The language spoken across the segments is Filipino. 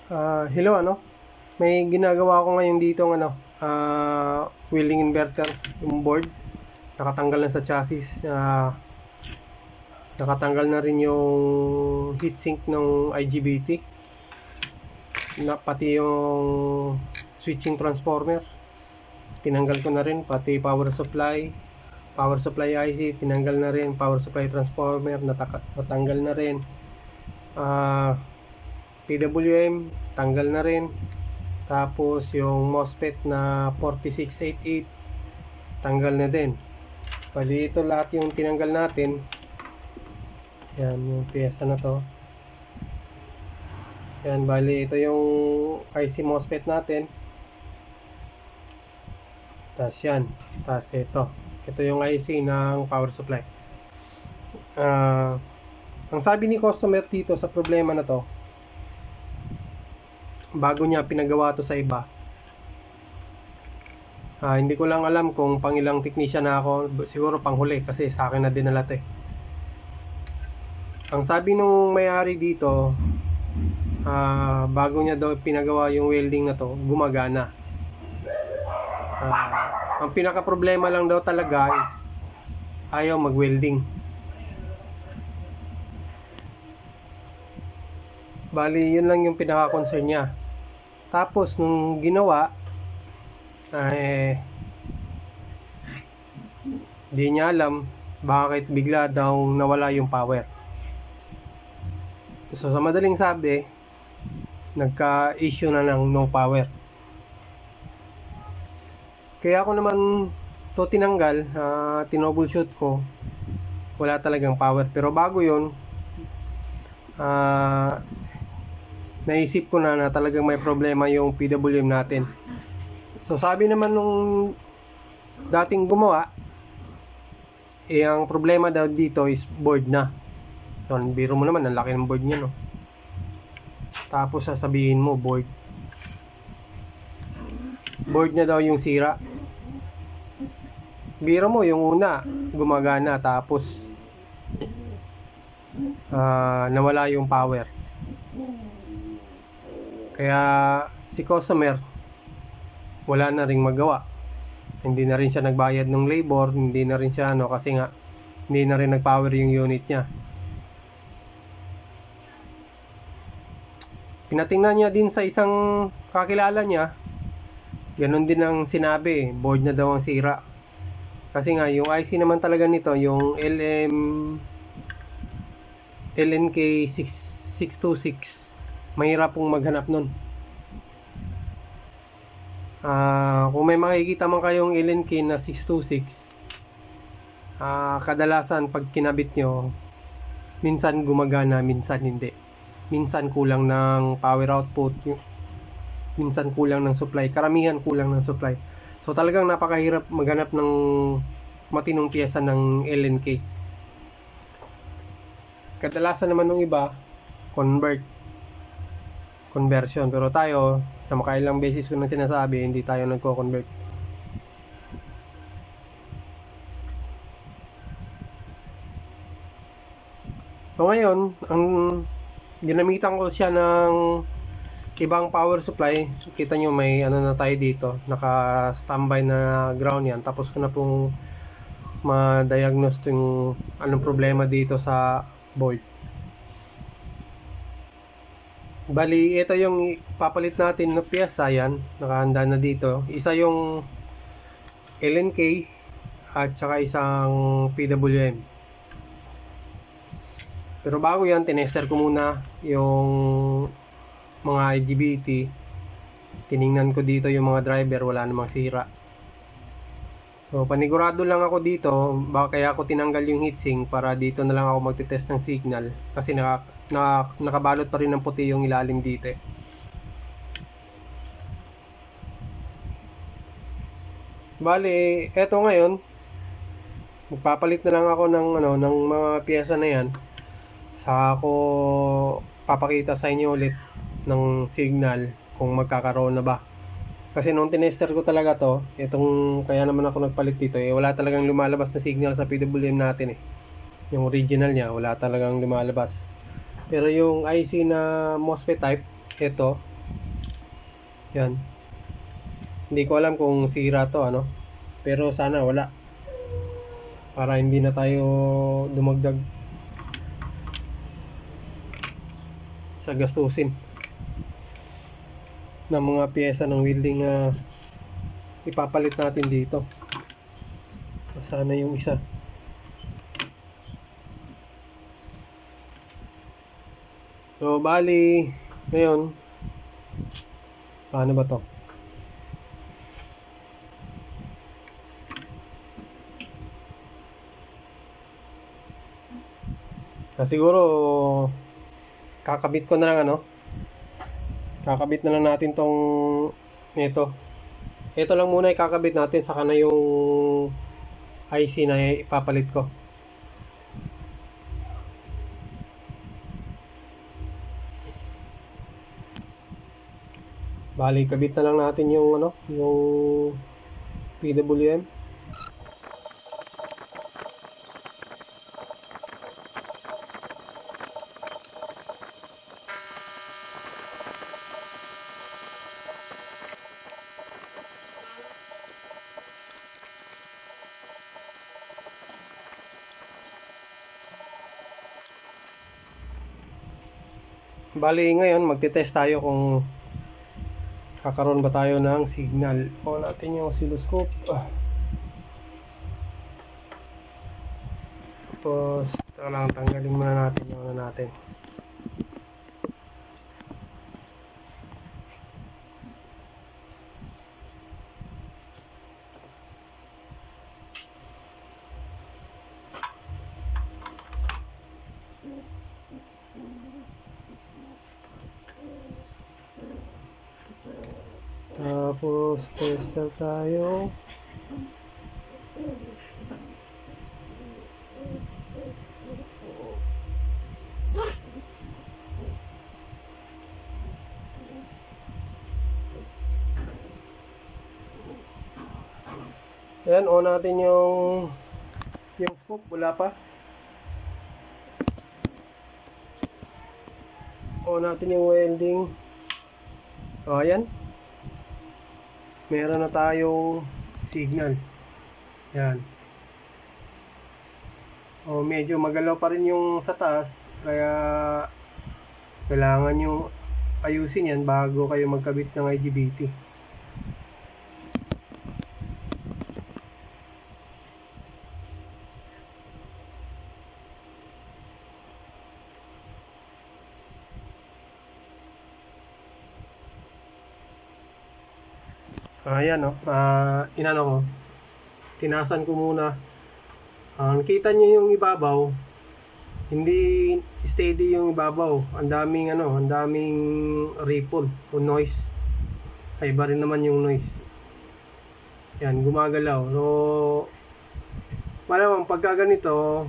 Hello, may ginagawa ko ngayon dito ng welding inverter, yung board. Nakatanggal na sa chassis. Nakatanggal na rin yung heatsink ng IGBT. Pati yung switching transformer. Tinanggal ko na rin, pati power supply IC, tinanggal na rin. Power supply transformer, natanggal na rin. PWM, tanggal na rin. Tapos yung MOSFET na 4688, tanggal na din. Pwede ito lahat yung tinanggal natin. Yan, yung piyesa na to. Yan, bali ito yung IC MOSFET natin. Tapos yan. Tapos ito. Ito yung IC ng power supply. Ang sabi ni customer dito sa problema na to, bago niya pinagawa to sa iba. Hindi ko lang alam kung pang ilang technician na ako. Siguro panghuli kasi sa akin na dinala to eh. Ang sabi nung may-ari dito, bago niya daw pinagawa yung welding na to, gumagana. Ang pinaka problema lang daw talaga is ayaw mag-welding. Bali, yun lang yung pinaka-concern niya. Tapos, nung ginawa, di niya alam bakit bigla daw nawala yung power. So, sa madaling sabi, nagka-issue na ng no power. Kaya ako naman to tinanggal, tinoubleshoot ko, wala talagang power. Pero bago yun, naisip ko na talagang may problema yung PWM natin. So sabi naman nung dating gumawa, ang problema daw dito is board na. So biro mo naman, ang laki ng board niya, no? Tapos sasabihin mo board na daw yung sira. Biro mo yung una gumagana, tapos nawala yung power. Kaya si customer wala na ring magawa. Hindi na rin siya nagbayad ng labor, hindi na rin siya kasi nga hindi na rin nag-power yung unit niya. Pinatingnan niya din sa isang kakilala niya, ganun din ang sinabi, board na daw ang sira. Kasi nga yung IC naman talaga nito, yung LNK 626, mahirap pong maghanap nun. Kung may makikita man kayong LNK na 626, kadalasan pag kinabit nyo, minsan gumagana, minsan hindi. Minsan kulang ng power output, minsan kulang ng supply, karamihan kulang ng supply. So talagang napakahirap maghanap ng matinong piyesa ng LNK. Kadalasan naman ng iba, conversion. Pero tayo, sa makailang basis ko nang sinasabi, hindi tayo nagko-convert. So ngayon, ang ginamitan ko siya ng ibang power supply. Kita nyo may na tayo dito, naka standby na ground yan. Tapos ko na pong ma-diagnose yung anong problema dito sa board. Bali, ito yung papalit natin na piyesa. Yan, nakahanda na dito. Isa yung LNK at saka isang PWM. Pero bago yan, tinester ko muna yung mga IGBT. Tiningnan ko dito yung mga driver, wala namang sira. So panigurado lang ako dito, kaya ako tinanggal yung heatsink para dito na lang ako magte-test ng signal kasi nakabalot pa rin ng puti yung ilalim dito. Bale, eto ngayon, magpapalit na lang ako ng mga piyesa na yan. Saka ako papakita sa inyo ulit ng signal kung magkakaroon na ba. Kasi nung tinester ko talaga to, itong kaya naman ako nagpalit dito, wala talagang lumalabas na signal sa PWM natin eh. Yung original niya, wala talagang lumalabas. Pero yung IC na MOSFET type, ito, Yan. Hindi ko alam kung sira to, ano. Pero sana wala. Para hindi na tayo dumagdag sa gastusin ng mga piyesa ng welding na ipapalit natin dito. Sana yung isa. So, bali, ngayon, paano ba to? Siguro, kakabit ko na lang, ano? Kakabit na lang natin tong ito. Ito lang muna ikakabit natin, saka na yung IC na ipapalit ko. Bali, kabit na lang natin yung ano, yung PWM. Bali, ngayon magte-test tayo kung kakaroon ba tayo ng signal. On natin yung oscilloscope. Tapos, tanggalin muna natin yung ano natin. Tapos, tester tayo. Ayan, on natin yung scope. Wala pa. On natin yung welding. O, ayan. Meron na tayong signal. Yan. O, medyo magalaw pa rin yung sa taas. Kaya, kailangan yung ayusin yan bago kayo magkabit ng IGBT. Ayan, no. Inano ko. Tinasan ko muna. Nakita nyo yung ibabaw. Hindi steady yung ibabaw. Ang daming ripple o noise. Ay, iba rin naman yung noise. Yan, gumagalaw. So, malamang pagka ganito,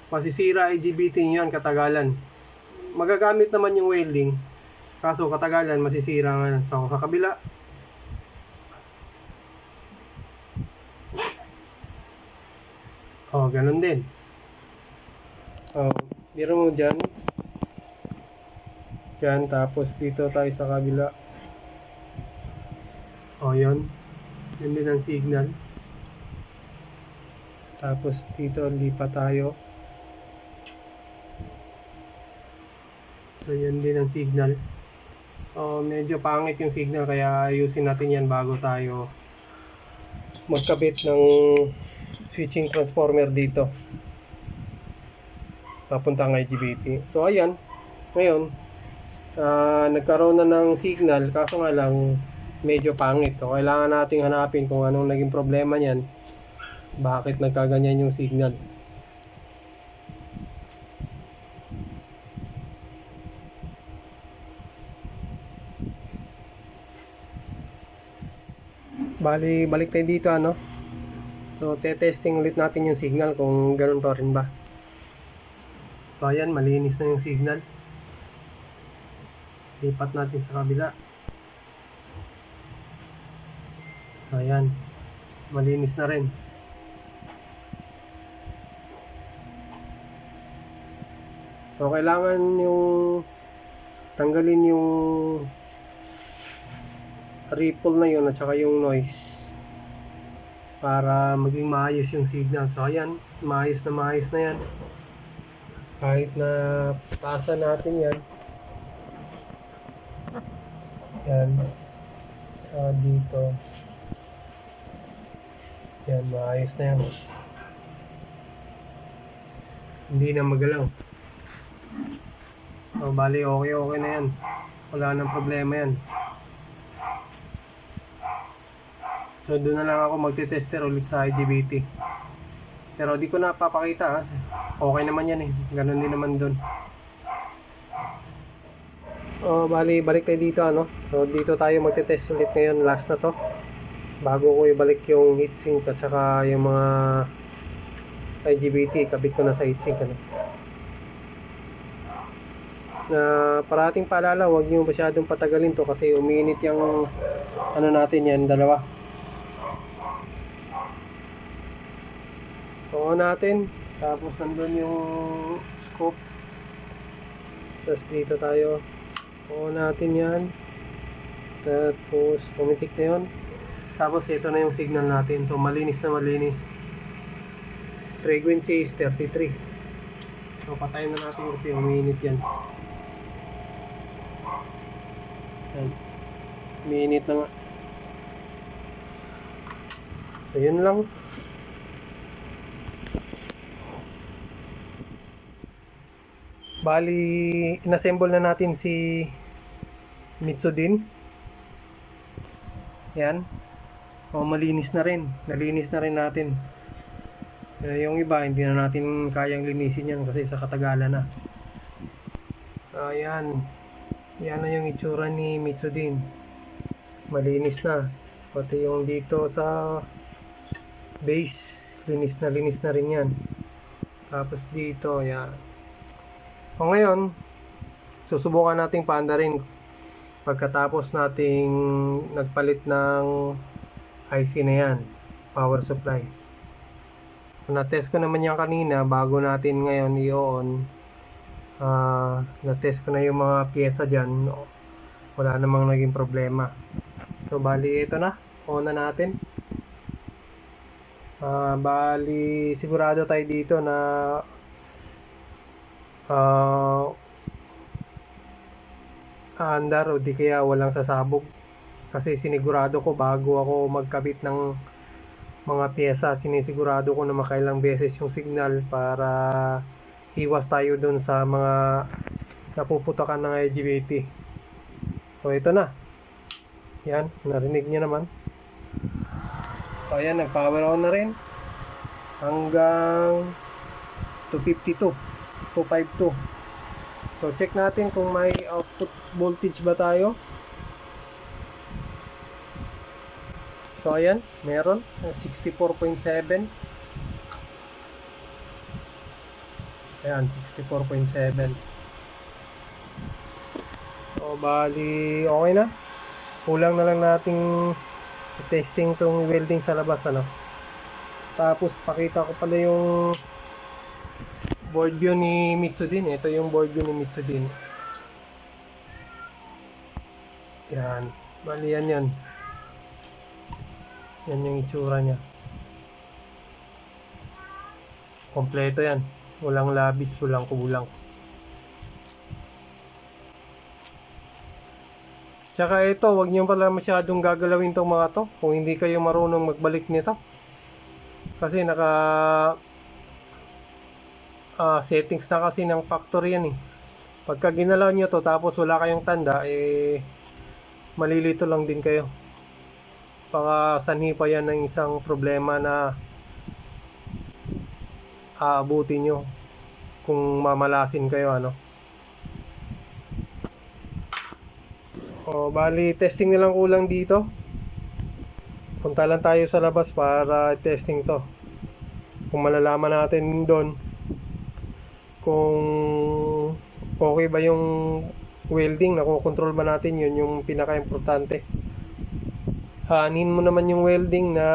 masisira IGBT nyo yan katagalan. Magagamit naman yung welding. Kaso katagalan masisira nga. So sa kabila. Oh, ganun din. Oh, biro mo dyan. Dyan, tapos dito tayo sa kabila. Oh, yun. Yun din ang signal. Tapos dito, lipat tayo. So, yun din ang signal. Medyo pangit yung signal kaya ayusin natin yan bago tayo magkabit ng switching transformer dito papuntang IGBT. So ayan, ngayon nagkaroon na ng signal, kaso nga lang medyo pangit. So kailangan nating hanapin kung anong naging problema niyan, bakit nagkaganyan yung signal. Bali, balik tayo dito, ano. So, te-testing ulit natin yung signal kung ganun pa rin ba. So, ayan, malinis na yung signal. Lipat natin sa kabila. So, ayan, malinis na rin. So, kailangan yung tanggalin yung ripple na yun at saka yung noise para maging maayos yung signal. So ayan, maayos na yan. Kahit na pasa natin yan. Yan. Dito. Yan, maayos na yan. Hindi na magalaw. So, bali, okay na yan. Wala nang problema yan. So doon na lang ako magte-tester ulit sa IGBT. Pero di ko na papakita ha. Okay naman yan eh. Ganun din naman doon. Bali, balik tayo dito ano. So dito tayo magte-test ulit ngayon. Last na to. Bago ko ibalik yung heatsink at saka yung mga IGBT. Kabit ko na sa heatsink ano. Na parating paalala, huwag nyo masyadong patagalin to kasi umiinit yung ano natin yan, dalawa. On natin, tapos nandun yung scope, tapos dito tayo on natin yan, tapos pumitik na yun, tapos ito na yung signal natin. So malinis na malinis, frequency is 33. So patayin na natin kasi umiinit yan. Umiinit na nga. So yun lang. Bali, inassemble na natin si Mitsudin. Yan. Malinis na rin. Nalinis na rin natin. Yung iba, hindi na natin kayang linisin yan kasi sa katagalan na. Ayan. Yan na yung itsura ni Mitsudin. Malinis na. Pati yung dito sa base, linis na rin yan. Tapos dito, yan. O ngayon, susubukan nating paanda rin pagkatapos nating nagpalit ng IC na yan, power supply. Na-test ko naman yan kanina bago natin ngayon i-on. Na-test ko na yung mga pyesa dyan, wala namang naging problema. So bali ito na, on na natin. Bali sigurado tayo dito na andar o di kaya walang sasabog, kasi sinigurado ko bago ako magkabit ng mga pyesa, sinisigurado ko na makailang beses yung signal para iwas tayo dun sa mga napuputakan ng IGBT. So ito na, yan, narinig nyo naman. So ayan, nag power on na rin hanggang 252 252. So check natin kung may output voltage ba tayo. So ayan, meron 64.7. Ayan, 64.7. So bali okay na. Kulang na lang nating testing tong welding sa labas ano. Tapos pakita ko pala yung board view ni Mitsudin. Ito yung board view ni Mitsudin. Yan. Bali yan yan. Yan yung itsura niya. Kompleto yan. Walang labis, walang kulang. Tsaka ito, wag niyo pala masyadong gagalawin tong mga to kung hindi kayo marunong magbalik nito. Kasi naka settings na kasi ng factory yan eh. Pagka ginalaw nyo to tapos wala kayong tanda, malilito lang din kayo. Baka sanhi pa yan ng isang problema na aabutin nyo kung mamalasin kayo ano. Bali testing na lang kulang dito. Punta lang tayo sa labas para testing to. Kung malalaman natin doon kung okay ba yung welding, nakokontrol ba natin, yun yung pinaka-importante. Hanin mo naman yung welding na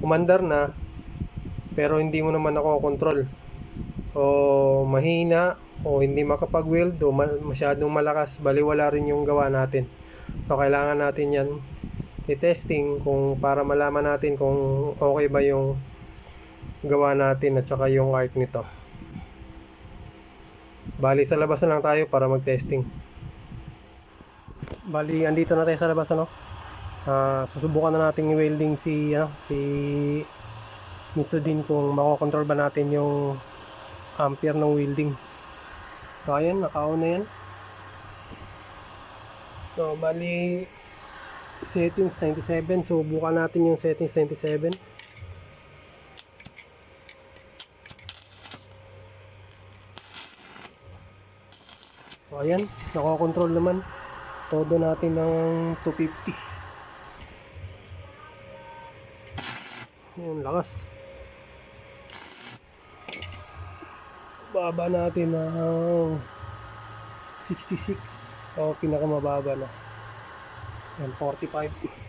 umandar na pero hindi mo naman nakokontrol. o mahina o hindi makapag-weld o masyadong malakas, baliwala rin yung gawa natin. So kailangan natin yan i-testing kung para malaman natin kung okay ba yung gawa natin at saka yung arc nito. Bali sa labas na lang tayo para mag-testing. Bali andito na tayo sa labas, ano. Susubukan na natin i-welding si Mitsudin kung makokontrol ba natin yung ampere ng welding. So ayan, naka-on na yan. So bali settings 97. Subukan natin yung settings 97. So ayan, nakakontrol naman. Todo natin ng 250. Ayan, lakas. Baba natin ng 66. O pinakamababa na. Ayan, 45.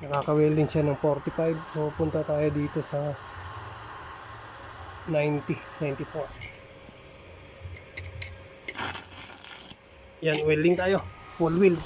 Nakaka-welding siya ng 45. So punta tayo dito sa 90, 94. Yan, welding tayo. Full weld.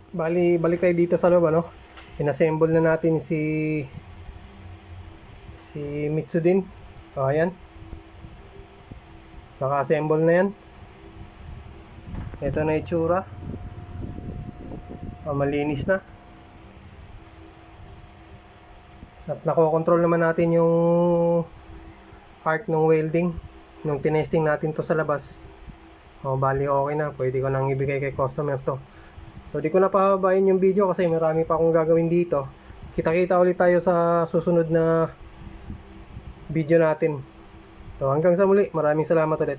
Bali, balik tayo dito sa loob, ano. Inassemble na natin si Mitsudin. O, ayan. Naka-assemble na yan. Ito na itsura. O, malinis na. At nakokontrol naman natin yung arc ng welding nung tinesting natin to sa labas. O, bali okay na. Pwede ko nang ibigay kay customer to. So di ko na pahabain yung video kasi marami pa akong gagawin dito. Kita-kita ulit tayo sa susunod na video natin. So hanggang sa muli, maraming salamat ulit.